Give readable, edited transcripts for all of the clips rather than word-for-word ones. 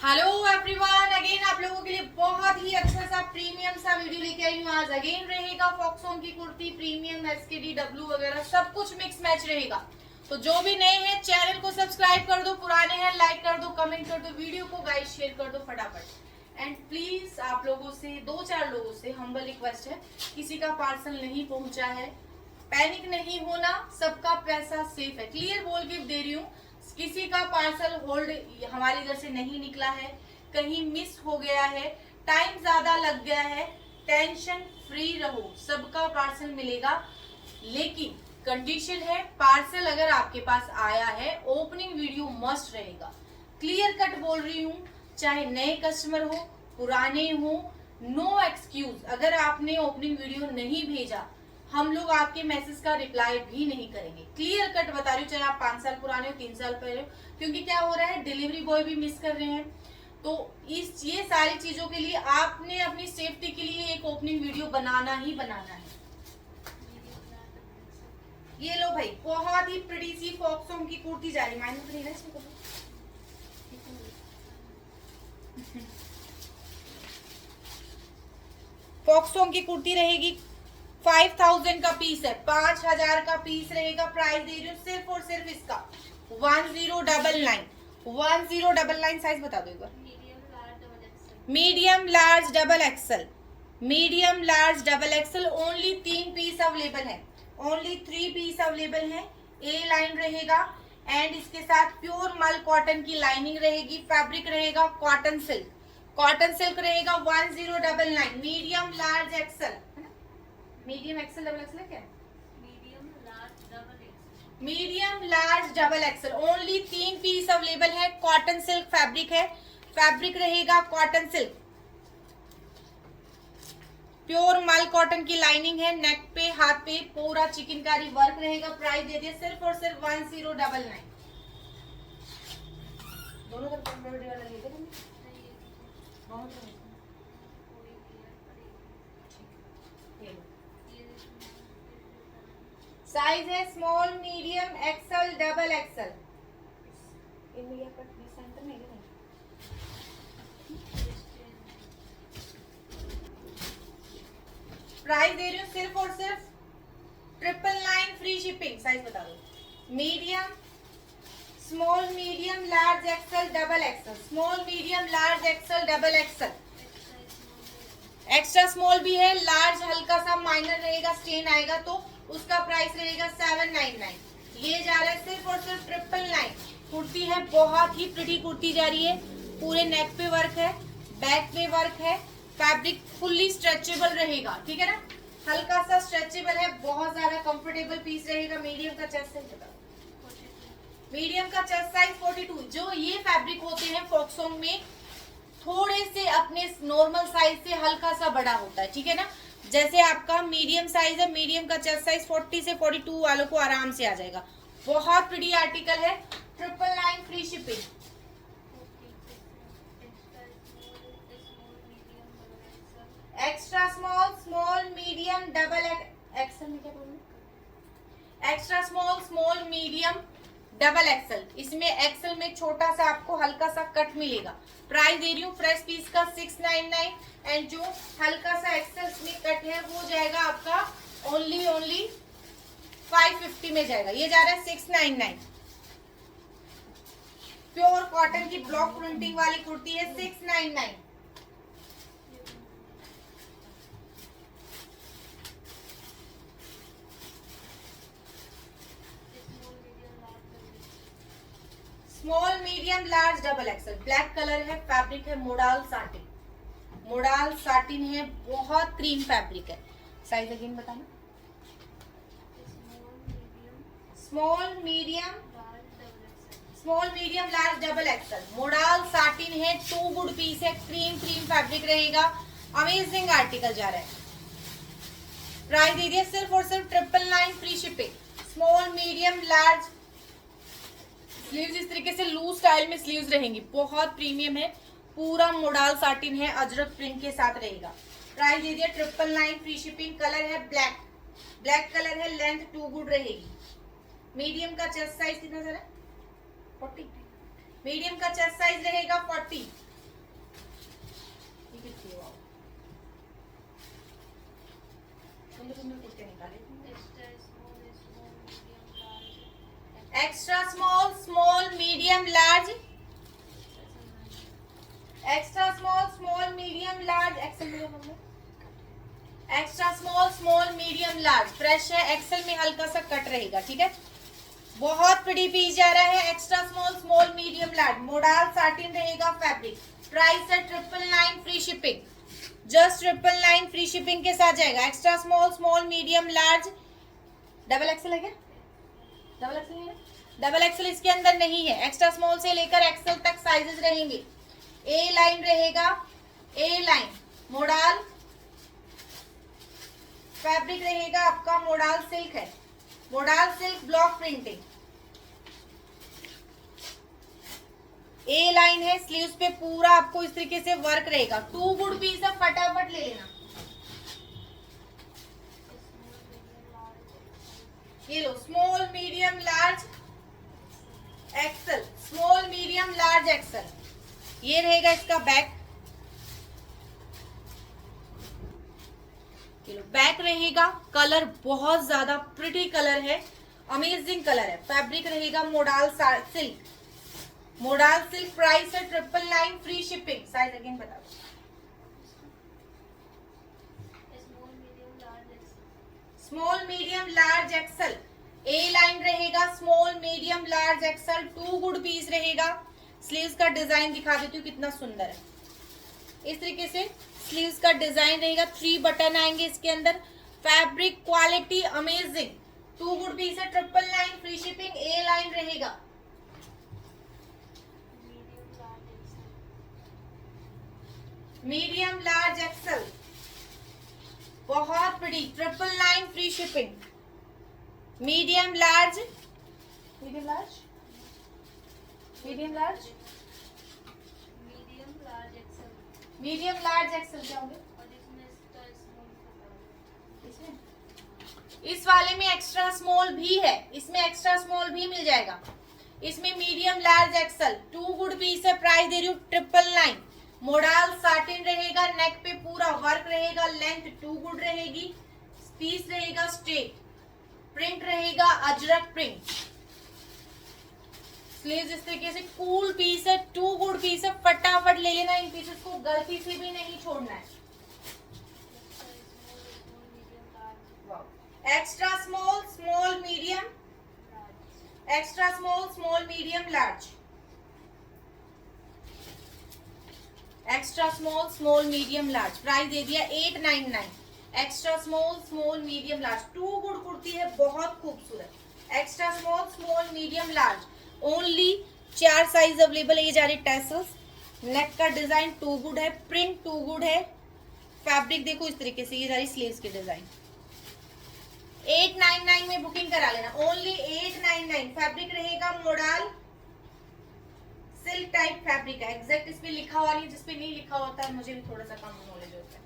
Hello everyone, again आप लोगों के लिए बहुत ही अच्छा सा प्रीमियम सा वीडियो लेके आई हूँ। आज अगेन रहेगा फॉक्सोन की कुर्ती, प्रीमियम, एसकेडी, डब्लू वगैरह सब कुछ मिक्स मैच रहेगा। तो जो भी नए हैं चैनल को सब्सक्राइब कर दो, पुराने हैं लाइक कर दो, कमेंट कर दो, वीडियो को गाइस शेयर कर दो फटाफट। एंड प्लीज आप लोगों से, 2-4 लोगों से हम्बल रिक्वेस्ट है, किसी का पार्सल नहीं पहुंचा है, पैनिक नहीं होना, सबका पैसा सेफ है। क्लियर बोल के दे रही हूँ, किसी का पार्सल होल्ड हमारी इधर से नहीं निकला है, कहीं मिस हो गया है, टाइम ज्यादा लग गया है, टेंशन फ्री रहो, सबका पार्सल मिलेगा। लेकिन कंडीशन है, पार्सल अगर आपके पास आया है ओपनिंग वीडियो मस्ट रहेगा। क्लियर कट बोल रही हूँ, चाहे नए कस्टमर हो पुराने हो, नो एक्सक्यूज। अगर आपने ओपनिंग वीडियो नहीं भेजा, हम लोग आपके मैसेज का रिप्लाई भी नहीं करेंगे। क्लियर कट बता रही हूँ, चाहे आप 5 साल पुराने हो, 3 साल पहले हो, क्योंकि क्या हो रहा है, डिलीवरी बॉय भी मिस कर रहे हैं। तो ये सारी चीजों के लिए आपने अपनी सेफ्टी के लिए एक ओपनिंग वीडियो बनाना ही बनाना है। ये लो भाई, बहुत ही प्रिटी सी फॉक्सोन की कुर्ती जा रही, माइनस नहीं ना इसमें। फॉक्सोन की कुर्ती रहेगी, 5000 का पीस है, 5000 का पीस रहेगा। प्राइस दे रही हूँ सिर्फ और सिर्फ इसका 1099। 1099 साइज बता दो एक बार। Medium large double XL, medium large double XL. Only 3 piece available है, ओनली 3 पीस अवेलेबल है। ए लाइन रहेगा एंड इसके साथ प्योर मल कॉटन की लाइनिंग रहेगी। फैब्रिक रहेगा कॉटन सिल्क, कॉटन सिल्क रहेगा। 1099 medium large XL, medium XL double XL है क्या? Medium large double XL. Only 3 piece available है। कॉटन सिल्क फैब्रिक है, फैब्रिक रहेगा कॉटन सिल्क, प्योर मल कॉटन की लाइनिंग है। नेक पे हाथ पे पूरा चिकनकारी वर्क रहेगा। प्राइस दे दिया सिर्फ और सिर्फ 1099। दोनों साइज है small, medium, XL, double XL. India का सेंटर में प्राइस दे रही हूँ सिर्फ और सिर्फ 999 फ्री शिपिंग। साइज बता दो। Medium, small, medium, large, XL, double XL. Small, medium, large, XL, double XL. Extra small भी है, लार्ज हल्का सा माइनर रहेगा, स्टेन आएगा तो उसका प्राइस रहेगा 799। ये जा रहा है सिर्फ और सिर्फ 999। कुर्ती है, बहुत ही प्रिटी कुर्ती जा रही है। पूरे नेक पे वर्क है, बैक पे वर्क है। फैब्रिक फुल्ली स्ट्रेचेबल रहेगा, ठीक है ना, हल्का सा स्ट्रेचेबल है, बहुत ज्यादा कंफर्टेबल पीस रहेगा। मीडियम का चेस्ट साइज बताओ। मीडियम का चेस्ट साइज 42। जो ये फैब्रिक होते हैं फॉक्सोन में, थोड़े से अपने नॉर्मल साइज से हल्का सा बड़ा होता है, ठीक है ना। जैसे आपका मीडियम साइज है, मीडियम का चेस्ट साइज 40 से 42 वालों को आराम से आ जाएगा। बहुत प्रिटी आर्टिकल है, 999 free shipping. Extra small, small, medium, double axle में क्या बोलूं, extra small, small, medium, double axle. इसमें एक्सल में छोटा सा आपको हल्का सा कट मिलेगा। प्राइस दे रही हूँ फ्रेश पीस का 699 एंड जो हल्का सा एक्सल में कट है वो जाएगा आपका ओनली 550 में जाएगा। ये जा रहा है 699। प्योर कॉटन की ब्लॉक प्रिंटिंग वाली कुर्ती है, 699। Small, medium, large, double axle. Black colour है, फैब्रिक है मोडाल साटिन, मोडाल साटिन है, बहुत क्रीम फैब्रिक है। साइज अगेन बताना। Small, medium, small, medium, large, double axle. Modal satin है, 2 गुड पीस है, क्रीम फैब्रिक रहेगा। अमेजिंग आर्टिकल जा रहा है। प्राइस दे दिया सिर्फ और सिर्फ 999 free shipping. Small, medium, large. Sleeves इस तरीके से लूज स्टाइल में स्लीव्स रहेंगी, बहुत प्रीमियम है। पूरा मोडाल साटिन है, अजरक प्रिंट के साथ रहेगा। प्राइस दे दिया 999 फ्री शिपिंग। कलर है ब्लैक, ब्लैक कलर है, लेंथ 2 गुड रहेगी। मीडियम का चेस्ट साइज कितना सर है? 40। मीडियम का चेस्ट साइज रहेगा 40। एक्सेल मिले mummy, extra small, small, medium, large, fresh है, एक्सेल में हल्का सा कट रहेगा, ठीक है। बहुत प्रीटी पीस जा रहा है, extra small, small, medium, large, modal satin रहेगा फैब्रिक, प्राइस है 999 free shipping, just 999 free shipping के साथ जाएगा। Extra small, small, medium, large, double XL है क्या? डबल एक्सेल है, डबल एक्सेल इसके अंदर नहीं है। एक्स्ट्रा स्मॉल से लेकर एक्सेल तक साइजेस रहेंगे। ए लाइन रहेगा, ए लाइन, मोडाल फैब्रिक रहेगा आपका, मोडाल सिल्क है, मोडाल सिल्क ब्लॉक प्रिंटिंग, ए लाइन है, स्लीव्स पे पूरा आपको इस तरीके से वर्क रहेगा। 2 गुड पीस है, फटाफट ले लेना। ये लो, small, medium, large, XL, small, medium, large, XL. ये रहेगा इसका बैक, बैक रहेगा। कलर बहुत ज्यादा प्रिटी कलर है, अमेजिंग कलर है। फैब्रिक रहेगा modal silk, modal silk, price है 999 फ्री शिपिंग। साइज अगेन बता दो, small, medium, large, XL. A line रहेगा, small, medium, large, XL. 2 good piece रहेगा। स्लीव्स का डिजाइन दिखा देती हूँ कितना सुंदर है। इस तरीके से स्लीव्स का डिजाइन रहेगा, 3 बटन आएंगे इसके अंदर। Fabric quality amazing. 2 good piece है, 999 फ्री शिपिंग। ए लाइन रहेगा, मीडियम, लार्ज, एक्सेल, बहुत बड़ी, 999 free shipping. Medium, large, medium, large, medium, large, medium, large, XL क्या होंगे? इस वाले में एक्स्ट्रा स्मॉल भी है, इसमें एक्स्ट्रा स्मॉल भी मिल जाएगा। इसमें medium, large, XL. 2 good piece है, प्राइस दे रही हूँ 999। मोडाल साटिन रहेगा, नेक पे पूरा वर्क रहेगा, लेंथ 2 गुड रहेगी, पीस रहेगा स्ट्रेट, प्रिंट रहेगा अजरक प्रिंट। स्लीव्स इस तरीके से कूल पीस है, 2 गुड पीस है, फटाफट ले लेना। इन पीसेस को गलती से भी नहीं छोड़ना है। Extra small, small, medium, extra small, small, medium, large, extra small, small, medium, large. Price दे दिया 899। Extra small, small, medium, large. 2 good kurti है, बहुत खूबसूरत। Extra small, small, medium, large, only 4 size available है। ये जा रही टैसल्स, नेक का डिजाइन 2 गुड है, प्रिंट 2 गुड है। फैब्रिक देखो इस तरीके से, ये जा रही स्लीव्स की डिजाइन। 899 में बुकिंग करा लेना, ओनली 899। फैब्रिक रहेगा मोडाल सिल्क टाइप फैब्रिक है। एग्जैक्ट इस पे लिखा हुआ नहीं, जिस पे नहीं लिखा होता है मुझे भी थोड़ा सा कम नॉलेज होता है।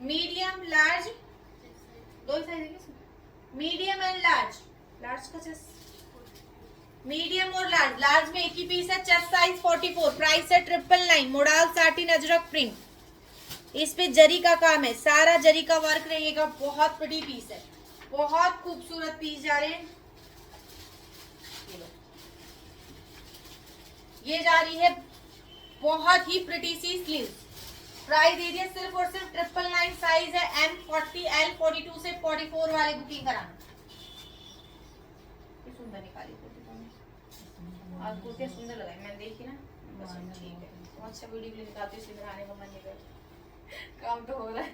मीडियम, लार्ज, दो साइज है, मीडियम एंड लार्ज। लार्ज का चेस्ट, मीडियम और लार्ज। लार्ज में एक ही पीस है, चेस्ट साइज 44। प्राइस है 999। मोडाल साटिन अजरक प्रिंट, इस पे जरी का काम है, सारा जरी का वर्क रहेगा। बहुत बड़ी पीस है, बहुत खूबसूरत पीस जा रहे हैं। ये जा रही है बहुत ही प्रिटी सी स्लीव। प्राइस दे दिया सिर्फ और सिर्फ 999। साइज है M40, L42 से 44 वाले बुकिंग कराना। सुंदर निकाली कुर्ती, आज कुर्तियां सुंदर लगाई मैंने, देखी ना, बस ठीक है। बहुत अच्छा वीडियो भी निकालती हूँ, इसलिए आने का मन नहीं कर, काम तो हो रहा है।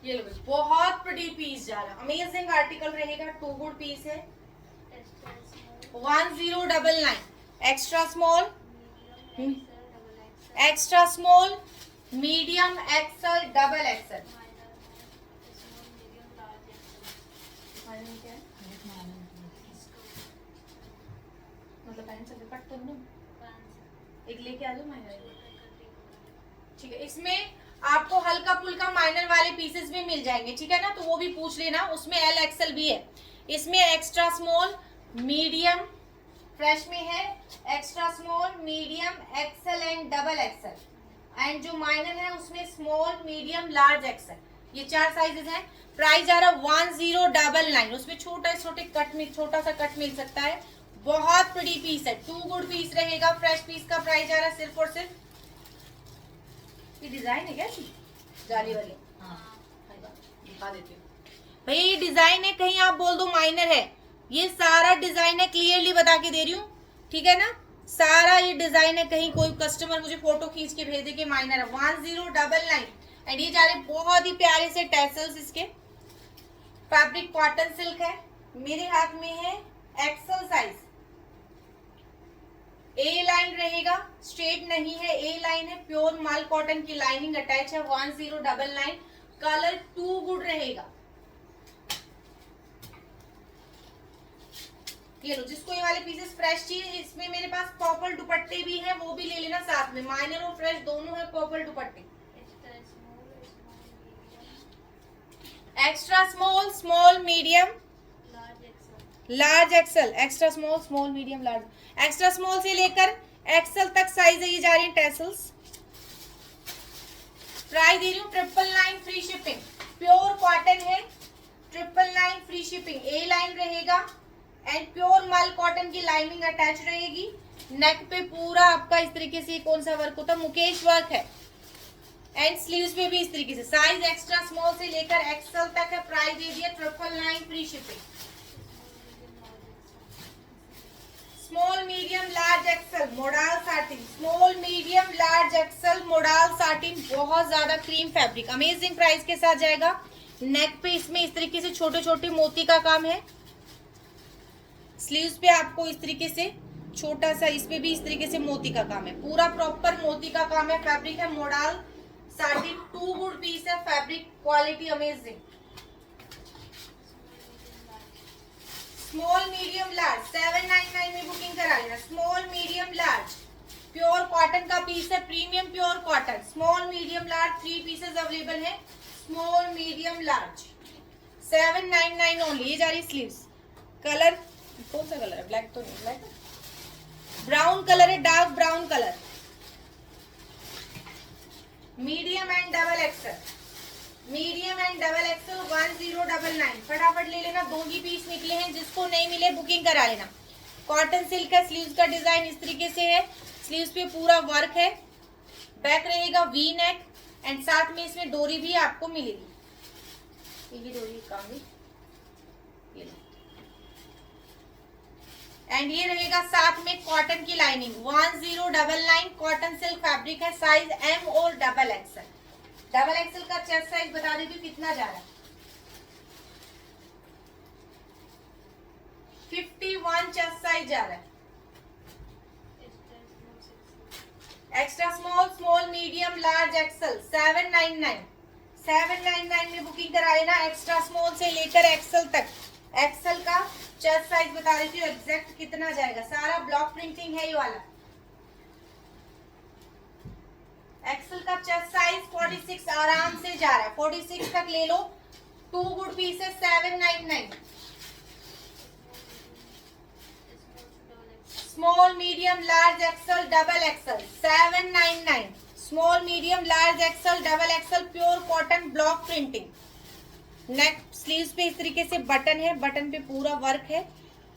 ये लो, बहुत प्रिटी पीस जा रहा है, अमेजिंग आर्टिकल रहेगा। 2 गुड पीस है, 1099। Extra small, extra small, medium, XL, double XL. मतलब कट कर दूं, एक लेके आ जाओ माइनर। ठीक है, इसमें आपको हल्का फुल्का माइनर वाले पीसेस भी मिल जाएंगे, ठीक है ना, तो वो भी पूछ लेना। उसमें L XL भी है। इसमें एक्स्ट्रा स्मॉल, मीडियम, फ्रेश में है extra small, medium, XL and double XL. And जो माइनर है उसमें स्मॉल, मीडियम, लार्ज, एक्सेल। ये 4 साइजेस हैं। प्राइस आ रहा 1099। उसमें छोटा सा कट मिल सकता है। बहुत प्रीटी पीस है, टू गुड पीस रहेगा। फ्रेश पीस का प्राइस जा रहा है सिर्फ और सिर्फ, ये डिजाइन है क्या जाली वाली? हाँ दिखा देती हूँ भाई, ये डिजाइन है, कहीं आप बोल दो माइनर है, ये सारा डिजाइन है, क्लियरली बता के दे रही हूँ, ठीक है ना। सारा ये डिजाइन है, कहीं कोई कस्टमर मुझे फोटो खींच के भेज दे के माइनर है। 1099 एंड ये जा रहे बहुत ही प्यारे से टैसल्स इसके। फैब्रिक कॉटन सिल्क है, मेरे हाथ में है एक्सल साइज, ए लाइन रहेगा, स्ट्रेट नहीं है, ए लाइन है, प्योर माल कॉटन की लाइनिंग अटैच है। 1099 कलर टू गुड रहेगा। ये लो, जिसको ये वाले पीसेस फ्रेश चाहिए, इसमें मेरे पास पर्पल दुपट्टे भी हैं, वो भी ले लेना साथ में, माइनर और फ्रेश दोनों है पर्पल दुपट्टे। Extra small, small medium, large axle, extra small, small medium, large, extra small से लेकर एक्सल तक साइज है, ये जा रही है टैसल्स। प्राइस दे रही हूँ 999 फ्री शिपिंग, प्योर कॉटन है, 999 फ्री शिपिंग। ए लाइन रहेगा एंड प्योर मल कॉटन की लाइनिंग अटैच रहेगी। नेक पे पूरा आपका इस तरीके से कौन सा वर्क होता है, मुकेश वर्क है, एंड स्लीव्स पे भी इस तरीके से। साइज एक्स्ट्रा स्मॉल से लेकर एक्सल तक है। प्राइस दे दिया 999 free shipping. Small medium large axle modal satin, small medium large axle modal satin, बहुत ज्यादा क्रीम फैब्रिक, अमेजिंग प्राइस के साथ जाएगा। नेक पे इसमें इस तरीके से छोटे छोटे मोती का काम है, स्लीव्स पे आपको इस तरीके से छोटा सा, इस पे भी इस तरीके से मोती का काम है, पूरा प्रॉपर मोती का काम है। फैब्रिक है modal satin, too good piece है, fabric quality amazing. Small medium large 799 में बुकिंग करा लेना। Small medium large pure cotton का पीस है, premium pure cotton. Small medium large 3 pieces available है। Small medium large 799 only. ये जा रही स्लीव्स। कलर कौन सा कलर है? ब्लैक तो नहीं, ब्लैक ब्राउन कलर है, dark brown colour. Medium and double XL, medium and double axle 1099। फटाफट ले लेना, 2 ही पीस निकले हैं, जिसको नहीं मिले बुकिंग करा लेना। कॉटन सिल्क है, स्लीव्स का डिजाइन इस तरीके से है, स्लीव्स पे पूरा वर्क है, बैक रहेगा वी नेक एंड साथ में इसमें डोरी भी आपको मिलेगी। ये डोरी काम भी एंड ये रहेगा साथ में कॉटन की लाइनिंग। 1099 कॉटन सिल्क फैब्रिक है, साइज एम और डबल एक्सल। डबल एक्सल का चेस्ट साइज बता देती हूँ कितना जा रहा है, 51 चेस्ट साइज जा रहा है। Extra small, small medium large axle 799। 799 में बुकिंग करा लेना। एक्स्ट्रा स्मॉल से लेकर एक्सल तक। एक्सल का चेस्ट साइज बता देती हूँ एग्जैक्ट कितना जाएगा, सारा ब्लॉक प्रिंटिंग है ये वाला। एक्सल का चेस्ट साइज 46 आराम से जा रहा है, 46 तक ले लो। 2 good pieces 799। Small medium large XL double XL 799। Small medium large XL double XL pure cotton block printing. Neck sleeves पे इस तरीके से बटन है, बटन पे पूरा वर्क है,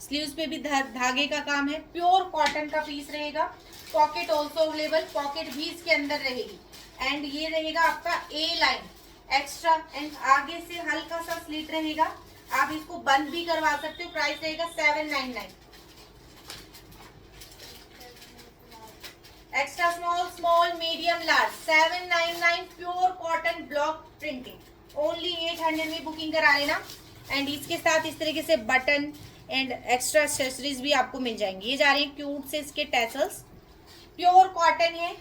स्लीव्स पे भी धागे का काम है, प्योर कॉटन का पीस रहेगा। पॉकेट ऑल्सो अवेलेबल, पॉकेट भी इसके अंदर रहेगी एंड ये रहेगा आपका ए लाइन एक्स्ट्रा एंड आगे से हल्का सा स्लिट रहेगा, आप इसको बंद भी करवा सकते हो। प्राइस रहेगा 799। Extra small, small medium large 799 pure cotton block printing, only 800 में बुकिंग करा लेना। एंड इसके साथ इस तरीके से बटन एंड एक्स्ट्रा एक्सेसरीज भी आपको मिल जाएंगी। ये जा रहे हैं क्यूट से इसके टैसल्स, प्योर कॉटन है।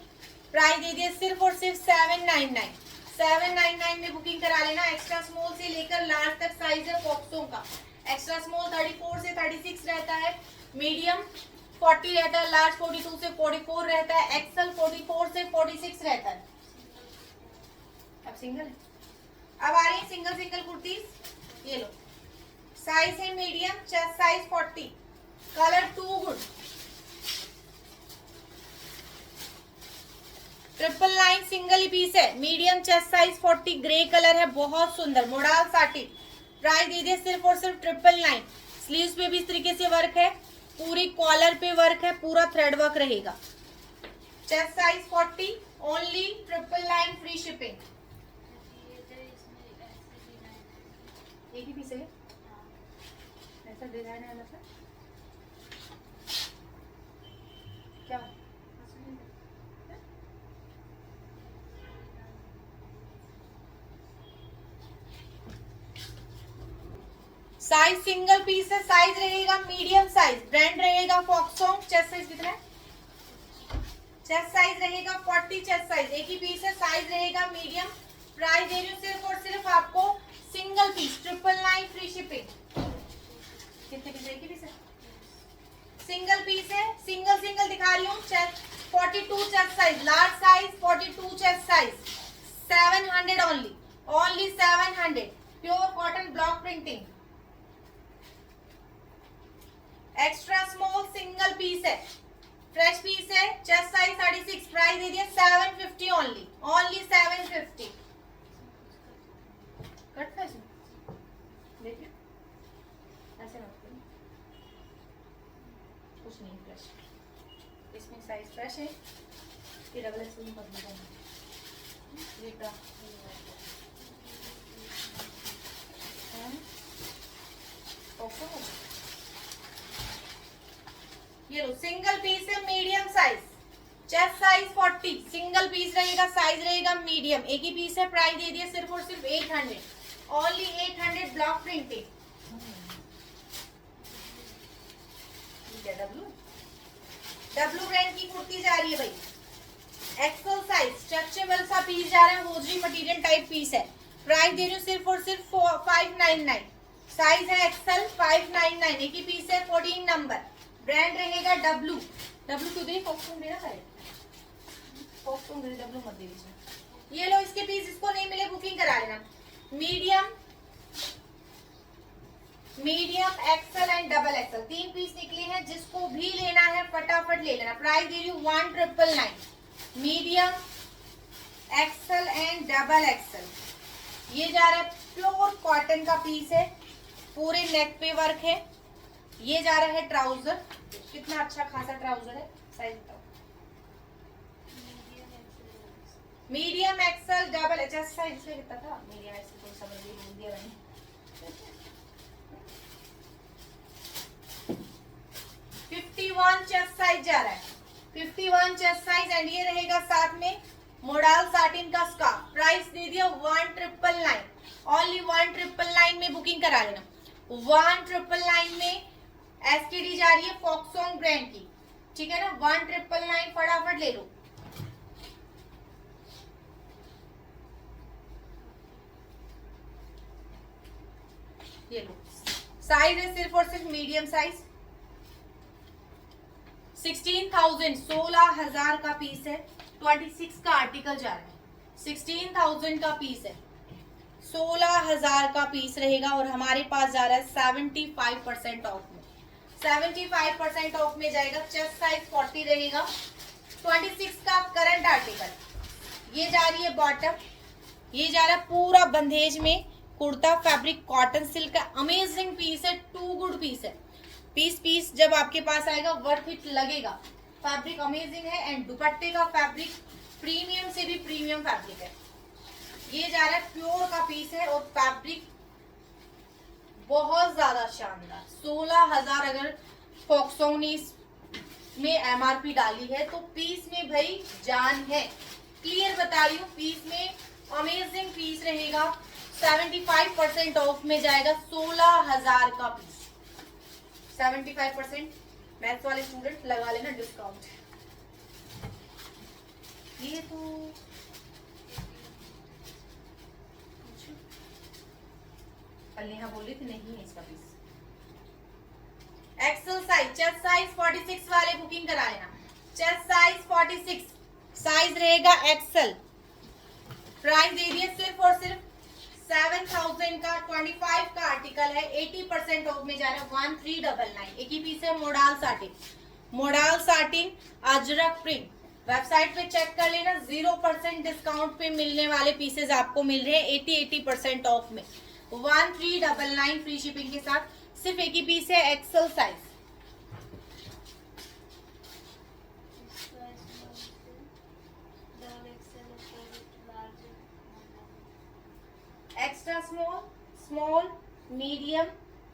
प्राइस दे दिए सिर्फ और सिर्फ 799। 799 में बुकिंग करा लेना। एक्स्ट्रा स्मॉल से लेकर लार्ज तक साइज है फॉक्सों का। एक्स्ट्रा स्मॉल 34 से 36 रहता है, मीडियम 40 रहता है, लार्ज 42 से 44 रहता है, एक्सल 44 से 46 रहता है। अब सिंगल है, अब आ रही है सिंगल सिंगल कुर्तीज। ये लो, साइज है medium, chest size 40, colour too good. 999 single ही पीस है, medium chest size 40, grey colour है, बहुत सुंदर मोडाल साटिन। प्राइस दे दिए सिर्फ और सिर्फ 999। स्लीव्स पे भी इस तरीके से वर्क है, पूरी कॉलर पे वर्क है, पूरा थ्रेड वर्क रहेगा। Chest size 40, only 999 free shipping. एक ही पीस है, ऐसा डिजाइन है मतलब क्या? साइज सिंगल पीस है, साइज रहेगा मीडियम साइज, ब्रांड रहेगा फॉक्सोंग। चेस्ट साइज कितना है? चेस्ट साइज रहेगा 40, चेस्ट साइज एक ही पीस है, साइज रहेगा मीडियम। प्राइस दे रही हूँ सिर्फ और सिर्फ आपको सिंगल पीस 999 फ्री शिपिंग। कितने पीस? एक ही पीस है, सिंगल पीस है, सिंगल सिंगल दिखा रही हूँ। Chest 42 chest size, large size 42 chest size, 700 only, only 700। Pure cotton block printing, extra small single piece है, फ्रेश पीस है। चेस्ट साइज 36, प्राइस दे दिया 750 ओनली, ओनली 750। कट था इसमें, देखिए ऐसे मत करिए, कुछ नहीं फ्रेश, इसमें साइज फ्रेश है। ये डबल एक्सेल में पतली है, ये का ओके। ये लो सिंगल पीस है, medium size, chest size 40, single piece रहेगा, साइज रहेगा मीडियम, एक ही पीस है। प्राइस दे दिया सिर्फ और सिर्फ 800, only 800। Block printing, W brand की कुर्ती जा रही है भाई, एक्सेल साइज, स्ट्रेचेबल सा पीस जा रहा है, होजरी मटेरियल टाइप पीस है। प्राइस दे रही हूँ सिर्फ और सिर्फ 599, साइज है एक्सेल, 599, एक ही पीस है, 14 नंबर, ब्रांड रहेगा डब्लू। डब्लू क्यों दे, फॉक्सोंग देना सारे, फॉक्सोंग दे, डब्लू मत दे दीजिए। ये लो इसके पीस, इसको नहीं मिले बुकिंग करा लेना। Medium, medium, XL and double XL, 3 piece निकले हैं, जिसको भी लेना है फटाफट ले लेना। प्राइस दे रही हूँ 1999, medium, XL and double XL. ये जा रहा है प्योर कॉटन का पीस है, पूरे नेक पे वर्क है। ये जा रहा है ट्राउजर, कितना अच्छा खासा ट्राउजर है, साइज बताओ। Medium, XL, double XL, size से कितना था? मीडियम एक्सेल कोई समझ नहीं, बोल दिया मैंने। 51 चेस्ट साइज जा रहा है, 51 चेस्ट साइज, एंड ये रहेगा साथ में मोडाल साटिन का स्कार्फ। प्राइस दे दिया 1999, ओनली 1999 में बुकिंग करा लेना। 1999 में एसकेडी जा रही है फॉक्सोंग ब्रांड की, ठीक है ना। 1999 फटाफट ले लो। ये लो, साइज है सिर्फ और सिर्फ मीडियम साइज, 16,000, 16,000 का पीस है, 26 का आर्टिकल जा रहा है, 16,000 का पीस है, 16,000 का पीस रहेगा। और हमारे पास जा रहा है 75% ऑफ में, 75% ऑफ में जाएगा। चेस्ट साइज 40 रहेगा, 26 का करंट आर्टिकल। ये जा रही है बॉटम, ये जा रहा है पूरा बंदेज में कुर्ता, फैब्रिक कॉटन सिल्क का अमेजिंग पीस है, टू गुड पीस है। पीस जब आपके पास आएगा वर्थ इट लगेगा, फैब्रिक अमेजिंग है। एंड दुपट्टे का फैब्रिक प्रीमियम से भी प्रीमियम फैब्रिक है। ये जा रहा है प्योर का पीस है, और फैब्रिक बहुत ज्यादा शानदार। 16,000 अगर फॉक्सोंग ने में एमआरपी डाली है, तो पीस में भाई जान है, क्लियर बता रही हूँ। पीस में अमेजिंग पीस रहेगा, 75% ऑफ में जाएगा, 16,000 का पीस, 75%। मैथ्स वाले स्टूडेंट लगा लेना डिस्काउंट। ये तो नेहा बोल रही थी नहीं है इसका piece. XL size, chest size 46 वाले बुकिंग करा लेना। चेस्ट साइज 46, साइज रहेगा एक्सेल। प्राइस दे दिए सिर्फ और सिर्फ 7,000 का, 25 का आर्टिकल है, 80% ऑफ में जा रहा है, 1399। एक ही पीस है, modal satin, modal satin Ajrak print. Website पे चेक कर लेना, 0% डिस्काउंट पे मिलने वाले पीसेज आपको मिल रहे हैं 80% ऑफ में, 1399 फ्री शिपिंग के साथ। सिर्फ एक ही पीस है, XL size. Extra small, small, medium,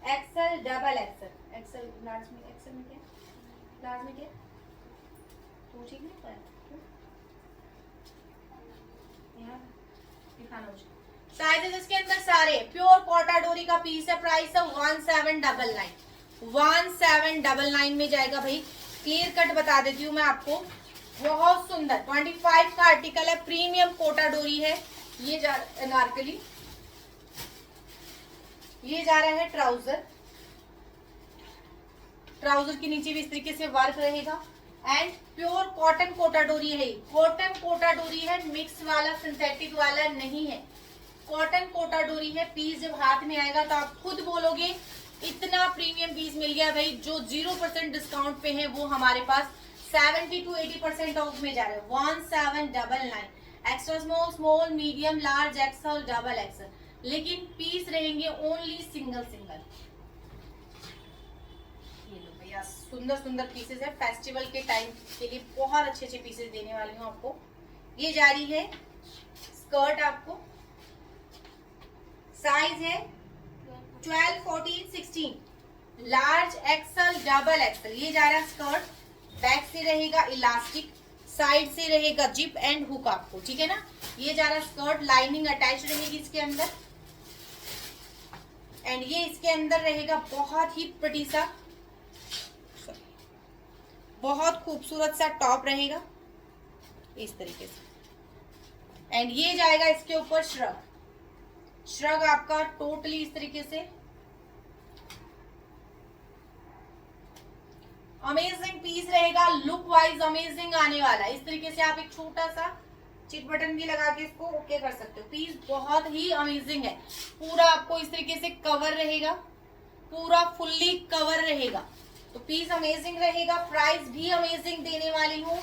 XL, double XL. XL large में, एक्सेल में क्या, लार्ज में क्या, तो ठीक नहीं पाया यहाँ दिखाना मुझे। साइजेस इसके अंदर सारे प्योर कोटा डोरी का पीस है। प्राइस है 1799, 1799 में जाएगा भाई। क्लियर कट बता देती हूँ मैं आपको, बहुत सुंदर 25 का आर्टिकल है, प्रीमियम कोटा डोरी है। ये जा अनारकली, ये जा रहा है ट्राउजर, ट्राउजर के नीचे भी इस तरीके से वर्क रहेगा एंड प्योर कॉटन कोटा डोरी है। कॉटन कोटा डोरी है, मिक्स वाला सिंथेटिक वाला नहीं है, कॉटन कोटा डोरी है। पीस जब हाथ में आएगा तो आप खुद बोलोगे इतना प्रीमियम पीस मिल गया भाई। जो 0% डिस्काउंट पे है वो हमारे पास 70 to 80% ऑफ में जा रहे हैं। 1799, extra small, small, medium, large, XL, double XL, लेकिन पीस रहेंगे ओनली सिंगल सिंगल। ये लो भैया, सुंदर सुंदर पीसेस है, फेस्टिवल के टाइम के लिए बहुत अच्छे अच्छे पीसेस देने वाली हूँ आपको। ये जा रही है स्कर्ट, आपको साइज है 12, 14, 16, लार्ज, एक्सेल, डबल एक्सेल। ये जा रहा है स्कर्ट, बैक से रहेगा इलास्टिक, साइड से रहेगा जिप एंड हुक आपको, ठीक है ना। ये जा रहा है स्कर्ट, लाइनिंग अटैच रहेगी इसके अंदर एंड ये इसके अंदर रहेगा बहुत ही प्रिटी सा, बहुत खूबसूरत सा टॉप रहेगा इस तरीके से एंड ये जाएगा इसके ऊपर श्रग, श्रग आपका टोटली इस तरीके से अमेजिंग पीस रहेगा, लुक वाइज अमेजिंग आने वाला है। इस तरीके से आप एक छोटा सा चिट बटन भी लगा के इसको ओके कर सकते हो। पीस बहुत ही अमेजिंग है, पूरा आपको इस तरीके से कवर रहेगा, पूरा फुल्ली कवर रहेगा, तो पीस अमेजिंग रहेगा। प्राइस भी अमेजिंग देने वाली हूँ।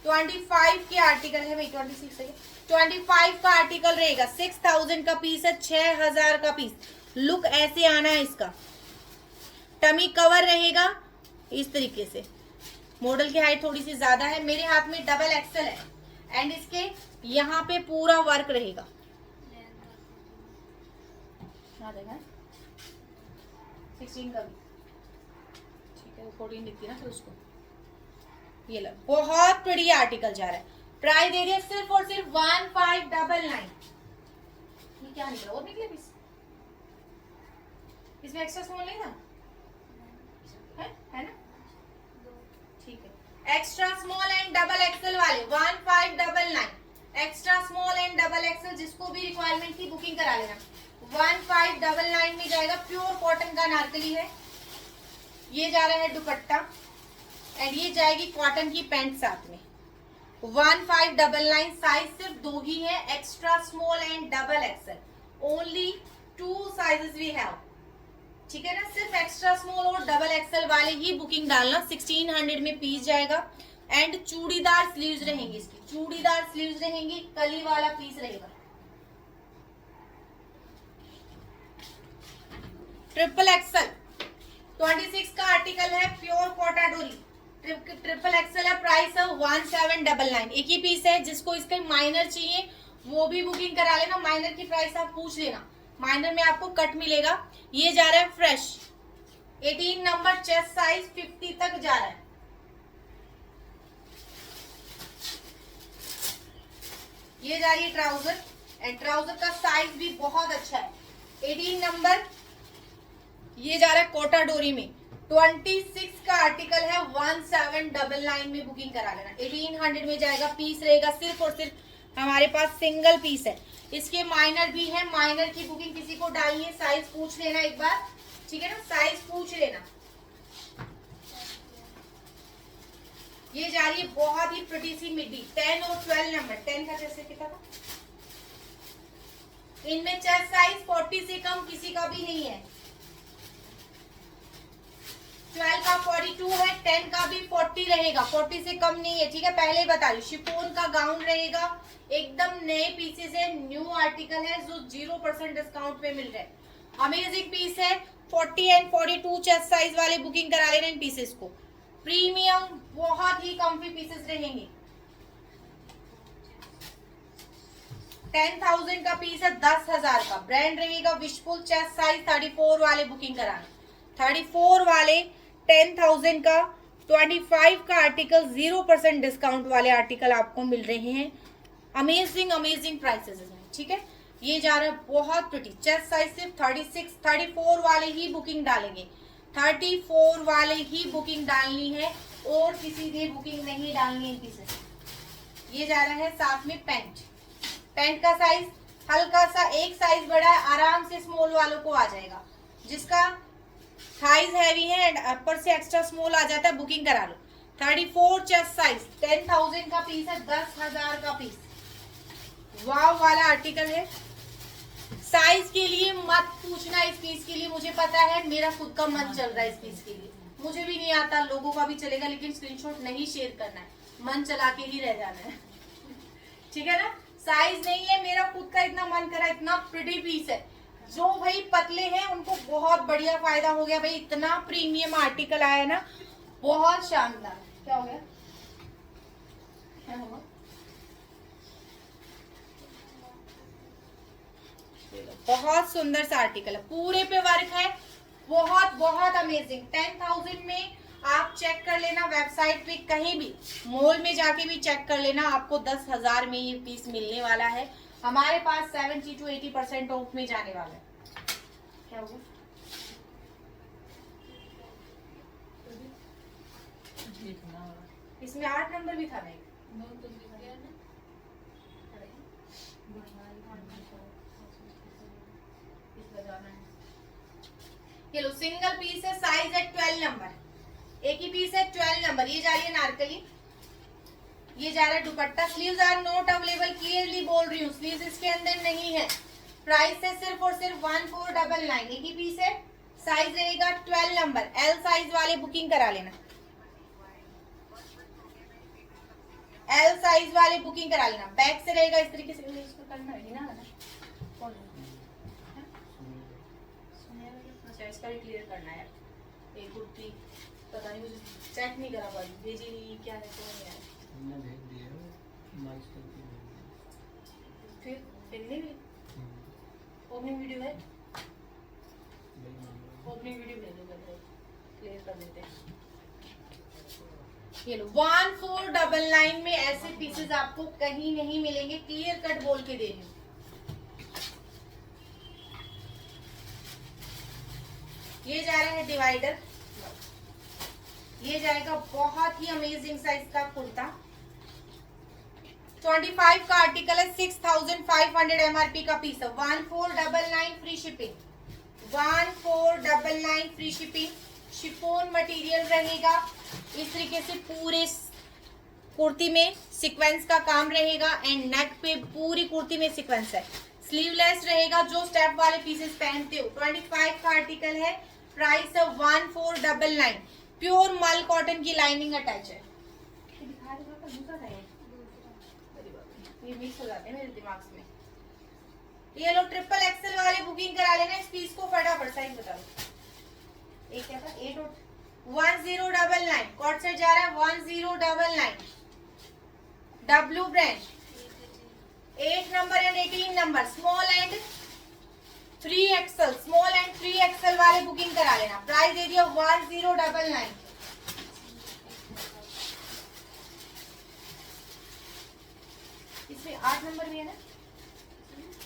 25 के आर्टिकल है भाई, 26 है, 25 का आर्टिकल रहेगा, 6000 का पीस है, 6000 का पीस। लुक ऐसे आना है इसका, टमी कवर रहेगा इस तरीके से। मॉडल की हाइट थोड़ी सी ज्यादा है, मेरे हाथ में डबल एक्सेल है एंड इसके यहाँ पे पूरा वर्क रहेगा। हाँ देखा 16 का भी ठीक है, 14 दिखती है ना फिर उसको। ये लो, बहुत बड़ी आर्टिकल जा रहा है। प्राइस दे रही है सिर्फ और सिर्फ 1599। ये क्या निकला, और निकले पीस, इसमें एक्स्ट्रा स्मॉल नहीं था, है ना, ठीक है। Extra small and double XL वाले 1599, extra small and double Excel, जिसको भी रिक्वायरमेंट की बुकिंग करा लेना। 1599 में जाएगा, प्योर कॉटन का अनारकली है। ये जा रहा है दुपट्टा एंड ये जाएगी कॉटन की पैंट साथ में। 1599, साइज सिर्फ 2 ही है, extra small and double XL, only 2 sizes we have, ठीक है ना। सिर्फ एक्स्ट्रा स्मॉल और डबल एक्सेल वाले ही बुकिंग डालना। 1600 में पीस जाएगा एंड चूड़ीदार स्लीव्स रहेंगी इसकी, चूड़ीदार स्लीव्स रहेंगी, कली वाला पीस रहेगा। ट्रिपल एक्सेल 26 का आर्टिकल है, प्योर कोटा डोरी, ट्रिपल एक्सेल है। प्राइस है 1799, एक ही पीस है। जिसको इसके माइनर चाहिए वो भी बुकिंग करा लेना, माइनर की प्राइस आप पूछ लेना, माइनर में आपको कट मिलेगा। ये जा रहा है फ्रेश, 18 नंबर, चेस्ट साइज 50 तक जा रहा है। ये जा रही है ट्राउजर एंड ट्राउजर का साइज भी बहुत अच्छा है, 18 नंबर। ये जा रहा है कोटा डोरी में, 26 का आर्टिकल है, 1799 में बुकिंग करा लेना। 1800 में जाएगा, पीस रहेगा सिर्फ और सिर्फ हमारे पास सिंगल पीस है। इसके माइनर भी है, माइनर की बुकिंग किसी को डालनी है, साइज पूछ लेना एक बार, ठीक है ना, साइज पूछ लेना। ये जा रही है बहुत ही प्रिटी सी मिडी, 10 और 12 नंबर। 10 का जैसे कितना था, इनमें चेस्ट साइज 40 से कम किसी का भी नहीं है। 12 का 42 है, 10 का भी 40 रहेगा, 40 से कम नहीं है, ठीक है। पहले ही बता रही, शिफॉन का गाउन रहेगा, एकदम नए पीसेस है, न्यू आर्टिकल है, जो 0% डिस्काउंट पे मिल रहा है। अमेजिंग पीस है, 40 एंड 42 चेस्ट साइज वाले बुकिंग करा लेना इन पीसेस को। प्रीमियम बहुत ही कम्फी पीसेस रहेंगे। 10,000 का पीस है, 10,000 का। ब्रांड रहेगा विशफुल, चेस्ट साइज 34 वाले बुकिंग कराना। 34 वाले 10,000 का, 25 का आर्टिकल 0% डिस्काउंट वाले आर्टिकल आपको मिल रहे हैं अमेजिंग अमेजिंग प्राइसेस में, ठीक है। ये जा रहा है बहुत प्रिटी। चेस्ट साइज सिर्फ 36, 34 वाले ही बुकिंग डालेंगे, 34 वाले ही बुकिंग डालनी है और किसी ने बुकिंग नहीं डालनी है किसी से। ये जा रहा है साथ में पैंट। पैंट का साइज हल्का सा एक साइज बड़ा है, आराम से स्मॉल वालों को आ जाएगा। जिसका थाइज हैवी है एंड अपर से एक्स्ट्रा स्मॉल आ जाता है, बुकिंग करा लो। 34 चेस्ट साइज, 10,000 का पीस है, 10,000 का पीस। वाव वाला आर्टिकल है। साइज के लिए मत पूछना, इस पीस के लिए मुझे पता है, मेरा खुद का मन चल रहा है इस पीस के लिए। मुझे भी नहीं आता, लोगों का भी चलेगा, लेकिन स्क्रीनशॉट नहीं शेयर करना है, मन चला के ही रह जाना है, ठीक है ना। साइज नहीं है, मेरा खुद का इतना मन करा, इतना प्रिटी पीस है। जो भाई पतले हैं उनको बहुत बढ़िया फायदा हो गया भाई, इतना प्रीमियम आर्टिकल आया ना, बहुत शानदार। क्या हो गया, क्या हुआ? बहुत सुंदर सा आर्टिकल है, पूरे पे वर्क है, बहुत बहुत अमेजिंग। 10,000 में आप चेक कर लेना, वेबसाइट पे कहीं भी मॉल में जाके भी चेक कर लेना, आपको 10,000 में ये पीस मिलने वाला है। हमारे पास 70 to 80% ऑफ में जाने वाला है। क्या होगा, इसमें 8 नंबर भी था ना, ये लो सिंगल पीस है, साइज है 12 नंबर, एक ही पीस है 12 नंबर। ये जा रही है नारकली, ये जा रहा है dupatta. Sleeves are not available, clearly बोल रही हूँ, स्लीव्स इसके अंदर नहीं है। प्राइस है सिर्फ और सिर्फ 1499, एक ही पीस है, साइज रहेगा 12 नंबर। एल साइज वाले बुकिंग करा लेना, एल साइज वाले बुकिंग करा लेना। बैक से रहेगा इस तरीके से, इसको करना है ना, अच्छा इसका भी क्लियर करना है। एक कुर्ती पता नहीं, मुझे चेक नहीं करा पाई, भेजी नहीं क्या है तो नहीं आया, भेज दिया फिर भी ओपनिंग वीडियो है, ओपनिंग वीडियो भेज दो, क्लियर कर देते हैं। ये लो 1499 में ऐसे पीसेस आपको कहीं नहीं मिलेंगे, क्लियर कट बोल के दे रही हूँ। ये जा रहा है डिवाइडर, ये जाएगा बहुत ही अमेजिंग साइज का कुर्ता। 25 का आर्टिकल है, 6500 एमआरपी का पीस है, 1499 free shipping, 1499 free shipping. Chiffon material रहेगा इस तरीके से, पूरे कुर्ती में सीक्वेंस का काम रहेगा एंड नेक पे पूरी कुर्ती में सीक्वेंस है। स्लीवलेस रहेगा, जो स्टेप वाले पीसेस पहनते हो। 25 का आर्टिकल है, प्राइस है 1499। प्योर मल कॉटन की लाइनिंग अटैच है। ये मिक्स हो जाते हैं मेरे दिमाग में। ये लोग ट्रिपल एक्सेल वाले बुकिंग करा लेना, इस पीस को फटाफट साइज बता दो। एक क्या था, 1099 कॉट से जा रहा है 1099। W brand 8 number and 18 number, small and 3XL, small and 3XL वाले बुकिंग करा लेना। प्राइस दे दिया 1099। इसमें 8 नंबर भी है ना,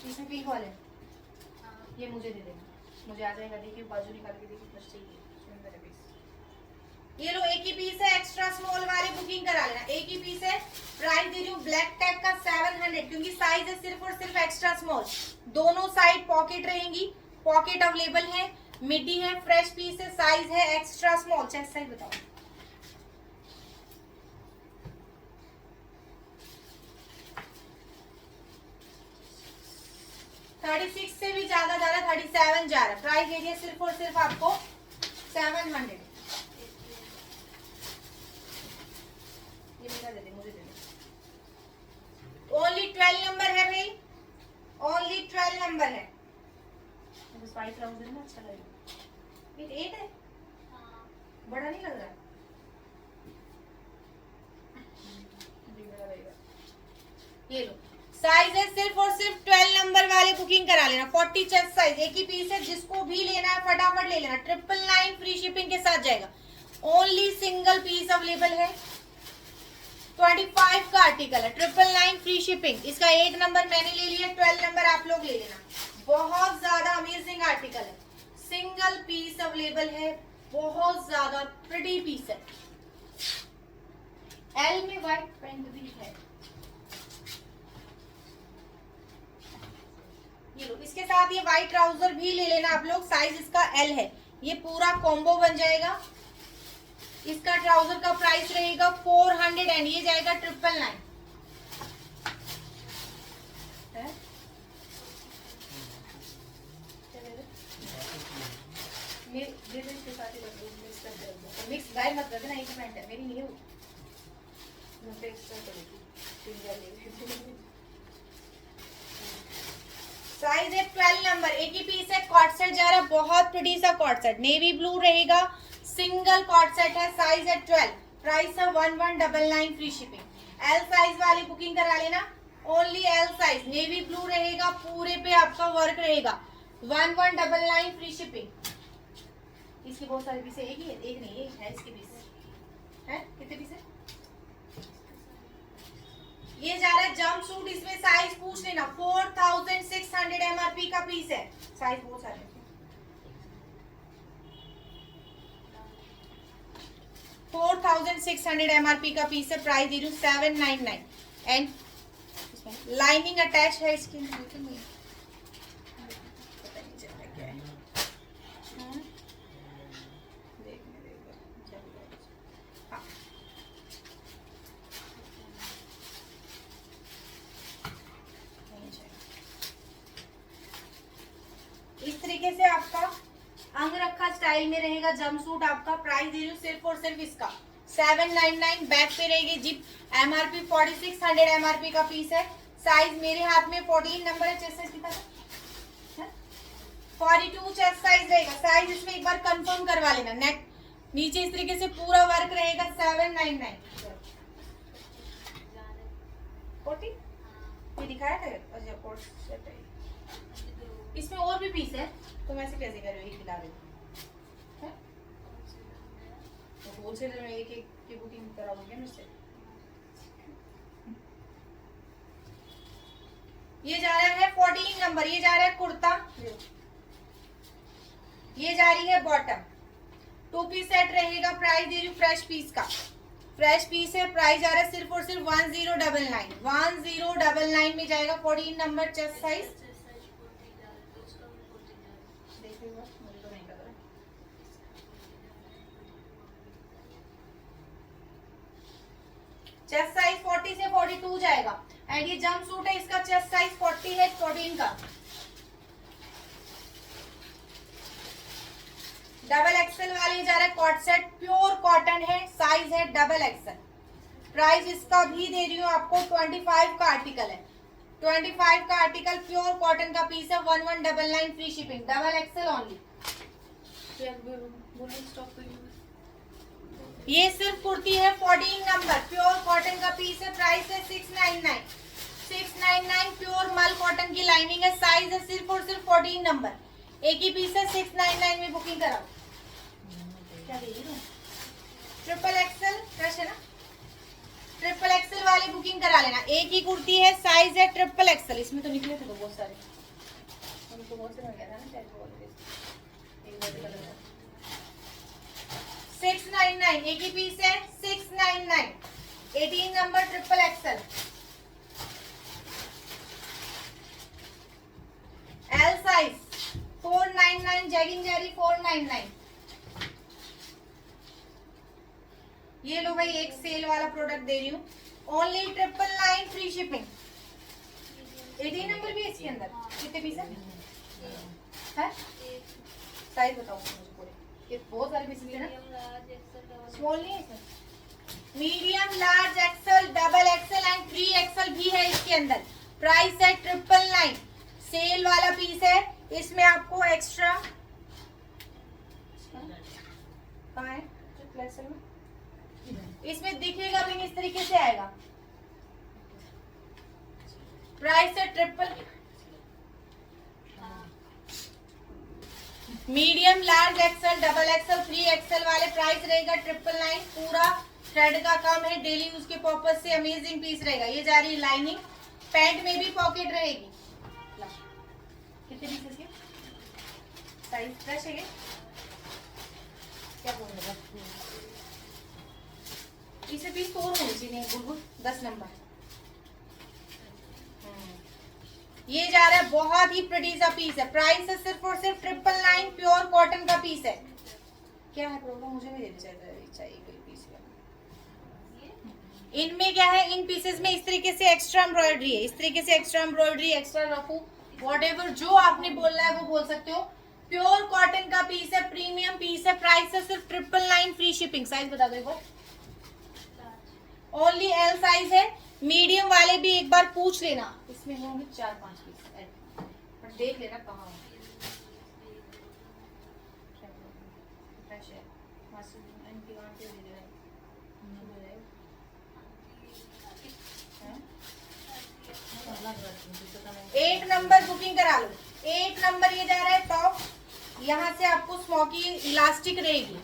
इसमें पिंक वाले, ये मुझे दे देना, मुझे आ जाएगा। देखिए बाजू निकाल के देखिए, कुछ चाहिए। ये लो एक ही पीस है, एक्स्ट्रा स्मॉल वाले बुकिंग करा लेना, एक ही पीस है। प्राइस दे रही हूँ ब्लैक टैग का 700, क्योंकि साइज है सिर्फ और सिर्फ एक्स्ट्रा स्मॉल। दोनों साइड पॉकेट रहेंगी, पॉकेट अवेलेबल है, मिडी है, फ्रेश पीस है, साइज है एक्स्ट्रा स्मॉल। चेस्ट साइज बताओ, $36 से भी ज्यादा जा रहा है, 37 जा रहा है। प्राइस दे दिया सिर्फ और सिर्फ आपको 700। ये मेरा दे दे, मुझे दे दे। ओनली 12 नंबर है भाई, ओनली 12 नंबर है। बस वाइट ट्राउजर ना अच्छा लगेगा। ये 8 है, बड़ा नहीं लग रहा, ये लो साइज है सिर्फ और सिर्फ 12 नंबर वाले बुकिंग करा लेना। 40 चेस्ट साइज, एक ही पीस है, जिसको भी लेना है फटाफट ले लेना। 999 फ्री शिपिंग के साथ जाएगा। ओनली सिंगल पीस अवेलेबल है। 25 का आर्टिकल है, 999 फ्री शिपिंग। इसका 1 नंबर मैंने ले लिया, 12 नंबर आप लोग ले लेना। बहुत ज्यादा अमेजिंग आर्टिकल है, सिंगल पीस अवेलेबल है, बहुत ज्यादा प्रिटी पीस है। एल में व्हाइट पैंट भी है, ये लो। इसके साथ ये व्हाइट ट्राउजर भी ले लेना आप लोग, साइज इसका एल है। ये पूरा कॉम्बो बन जाएगा। इसका ट्राउजर का प्राइस रहेगा 400 एंड ये जाएगा 999। मिक्स गाय मत कर देना, एक मिनट है, मेरी नहीं है। साइज है 12 नंबर, एक ही पीस है। कॉट सेट जा रहा है, बहुत प्रिटी सा कॉट सेट, नेवी ब्लू रहेगा, सिंगल कॉट सेट है। साइज है 12, प्राइस है 1199 फ्री शिपिंग। एल साइज वाली बुकिंग करा लेना, only L size. Navy blue रहेगा, पूरे पे आपका वर्क रहेगा। 1199 फ्री शिपिंग। इसकी बहुत सारे पीस है, एक ही है, एक नहीं, एक है इसके पीस है। कितने पीस है? ये जा रहा है जंप सूट, इसमें साइज पूछ लेना। 4600 एमआरपी का पीस है, साइज बहुत सारे। 4600 एमआरपी का पीस है, प्राइस दे रही हूँ 799 एंड लाइनिंग अटैच है इसकी। इस तरीके से आपका अंगरखा स्टाइल में रहेगा जंपसूट। आपका प्राइस दे रही हूँ सिर्फ और सिर्फ इसका 799। बैक पे रहेगी जिप, एमआरपी 4600 एमआरपी का पीस है। साइज मेरे हाथ में 14 नंबर है। चेस्ट साइज कितना है? 42 चेस्ट साइज रहेगा। साइज इसमें एक बार कंफर्म करवा लेना। नेक नीचे इस तरीके से पूरा वर्क रहेगा। 799 40 ये दिखाया था। अच्छा, इसमें और भी पीस है, तो मैं ऐसे कैसे कर रही हूँ? एक दिला रही हूँ, तो होलसेलर में एक एक की बुकिंग कराओगे मुझसे। ये जा रहा है 14 नंबर, ये जा रहा है कुर्ता, ये जा रही है बॉटम। 2 पीस सेट रहेगा। प्राइस दे रही हूँ फ्रेश पीस का, फ्रेश पीस है। प्राइस आ रहा है सिर्फ और सिर्फ 1099। 1099 में जाएगा। 14 number chest size. Chest size 40 से 42 जाएगा एंड ये जंप सूट है, इसका चेस्ट साइज 40 है, 14 का। डबल एक्सेल वाले जा रहा है कॉट सेट, प्योर कॉटन है, साइज है डबल एक्सेल। प्राइस इसका भी दे रही हूँ आपको 25 का आर्टिकल है। 25 का आर्टिकल प्योर कॉटन का पीस है। 1199 free shipping, double XL only. ये सिर्फ कुर्ती है 14 नंबर, प्योर कॉटन का पीस है। प्राइस है 699। 699 प्योर मल कॉटन की लाइनिंग है। साइज है सिर्फ और सिर्फ 14 नंबर, एक ही पीस है। 699 में बुकिंग कराओ। क्या दे रही हूँ? ट्रिपल एक्सेल फ्रेश है ना? ट्रिपल एक्सेल वाली बुकिंग करा लेना। एक ही कुर्ती है, साइज है ट्रिपल एक्सेल। इसमें तो निकले थे तो बहुत सारे, उनको बहुत से मिल गया था ना। 699 एक ही पीस है। 699 18 number triple XL. L size 499 jegging Jerry 499। ये लो भाई, एक सेल वाला प्रोडक्ट दे रही हूँ, ओनली 999 फ्री शिपिंग। 18 नंबर भी है इसके अंदर। कितने पीस है? साइज बताओ मुझे पूरे। ये बहुत सारे पीस है ना? स्मॉल नहीं है sir? Medium, large, XL, double XL and 3 XL भी है इसके अंदर। प्राइस है 999। सेल वाला पीस है, इसमें आपको एक्स्ट्रा कहाँ है? इसमें दिखेगा भी इस तरीके से आएगा। प्राइस है triple, medium, large, XL, double XL, 3XL वाले प्राइस रहेगा 999। पूरा थ्रेड का काम है, डेली यूज के पर्पज से अमेजिंग पीस रहेगा। ये जा रही है लाइनिंग, पैंट में भी पॉकेट रहेगी। कितने पीसेस के साइज फ्रेश है क्या बोल रहे हो? इसे पीस तो और होनी चाहिए बुलबुल 10 नंबर। ये जा रहा है बहुत ही प्रिटी सा पीस है, प्राइस है सिर्फ और सिर्फ 999, प्योर कॉटन का पीस है। क्या है प्रॉब्लम, मुझे भी चाहिए कोई पीस। इनमें क्या है, इन पीसेस में इस तरीके से एक्स्ट्रा एम्ब्रॉयडरी है, इस तरीके से एक्स्ट्रा एम्ब्रॉयडरी, एक्स्ट्रा रफू, व्हाटएवर जो आपने बोलना है वो बोल सकते हो। प्योर कॉटन का पीस है, प्रीमियम पीस है, प्राइस है सिर्फ 999, फ्री शिपिंग। साइज बता दो एक बार। ओनली एल साइज है, मीडियम वाले भी एक बार पूछ लेना, इसमें होंगे 4-5 पीस, पर देख लेना कहाँ एट नंबर बुकिंग करा लो। 8 नंबर ये जा रहा है टॉप, यहाँ से आपको स्मोकी इलास्टिक रहेगी,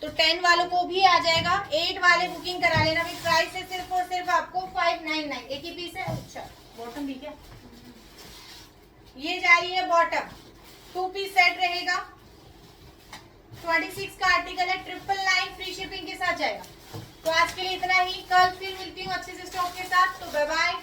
तो 10 वालों को भी आ जाएगा। 8 वाले बुकिंग करा लेना भाई, प्राइस है सिर्फ और सिर्फ आपको 599। एक ही पीस है। अच्छा बॉटम भी क्या, ये जा रही है बॉटम, 2 पीस सेट रहेगा, 26 का आर्टिकल है, 999 फ्री शिपिंग के साथ जाएगा। तो आज के लिए इतना ही, कल फिर मिलती हूँ अच्छे से स्टॉक के साथ। तो बाय बाय।